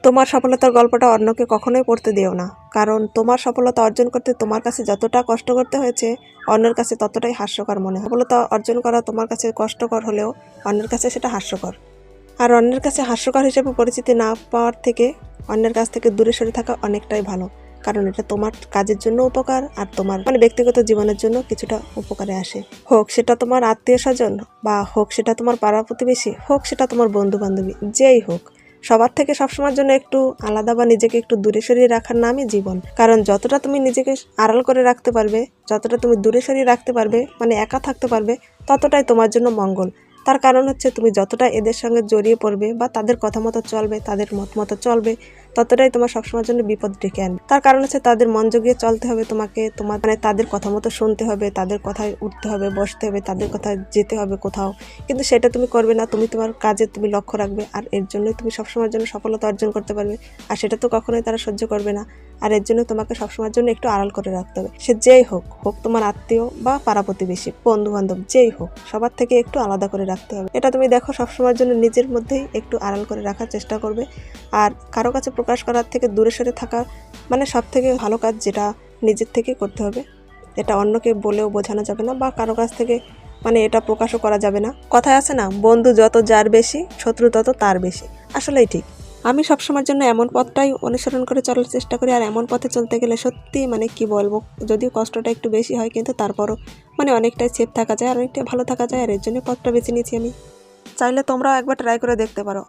তোমার সফলতার গল্পটা অন্যকে কখনোই পড়তে দিও না, কারণ তোমার সফলতা অর্জন করতে তোমার কাছে যতটা কষ্ট করতে হয়েছে অন্যের কাছে ততটাই হাস্যকর মনে হয়। সফলতা অর্জন করা তোমার কাছে কষ্টকর হলেও অন্যের কাছে সেটা হাস্যকর। আর অন্যের কাছে হাস্যকর হিসেবে পরিচিতি না পাওয়ার থেকে অন্যের কাছ থেকে দূরে সরে থাকা অনেকটাই ভালো, কারণ এটা তোমার কাজের জন্য উপকার আর তোমার ব্যক্তিগত জীবনের জন্য কিছুটা উপকারে আসে। হোক সেটা তোমার আত্মীয় স্বজন, বা হোক সেটা তোমার পাড়া প্রতিবেশী, হোক সেটা তোমার বন্ধু বান্ধবী, যেই হোক, সবার থেকে সবসময়ের জন্য একটু আলাদা বা নিজেকে একটু দূরে সরিয়ে রাখার নামই জীবন। কারণ যতটা তুমি নিজেকে আড়াল করে রাখতে পারবে, যতটা তুমি দূরে সরিয়ে রাখতে পারবে, একা থাকতে পারবে, ততটাই তোমার জন্য মঙ্গল। তার কারণ হচ্ছে তুমি যতটা এদের সঙ্গে জড়িয়ে পড়বে বা তাদের কথা মতো চলবে, তাদের মত মতো চলবে, ততটাই তোমার সবসময়ের জন্য বিপদ ডেকে আনবে। তার কারণ হচ্ছে তাদের মন জুগিয়ে চলতে হবে তোমাকে, তোমার তাদের কথা মতো শুনতে হবে, তাদের কথায় উঠতে হবে, বসতে হবে, তাদের কথায় যেতে হবে কোথাও। কিন্তু সেটা তুমি করবে না, তুমি তোমার কাজে তুমি লক্ষ্য রাখবে, আর এর জন্যই তুমি সবসময়ের জন্য সফলতা অর্জন করতে পারবে। আর সেটা তো কখনোই তারা সহ্য করবে না, আর এর জন্য তোমাকে সবসময়ের জন্য একটু আড়াল করে রাখতে হবে। সে যেই হোক, হোক তোমার আত্মীয় বা পাড়া প্রতিবেশী, বন্ধু বান্ধব, যেই হোক, সবার থেকে একটু আলাদা করে রাখতে হবে। এটা তুমি দেখো, সবসময়ের জন্য নিজের মধ্যেই একটু আড়াল করে রাখার চেষ্টা করবে। আর কারো কাছে প্রকাশ করার থেকে দূরে সরে থাকা সব থেকে ভালো কাজ, যেটা নিজের থেকে করতে হবে। এটা অন্যকে বলেও বোঝানো যাবে না, বা কারো কাছ থেকে এটা প্রকাশও করা যাবে না। কথায় আছে না, বন্ধু যত যার বেশি, শত্রু তত তার বেশি। আসলেই ঠিক। আমি সবসময়ের জন্য এমন পথটাই অনুসরণ করে চলার চেষ্টা করি, আর এমন পথে চলতে গেলে সত্যি কি বলবো, যদিও কষ্টটা একটু বেশি হয়, কিন্তু তারপরও অনেকটাই সেফ থাকা যায় আর অনেকটাই ভালো থাকা যায়। আর এর জন্য পথটা বেছে নিয়েছি আমি। চাইলে তোমরাও একবার ট্রাই করে দেখতে পারো।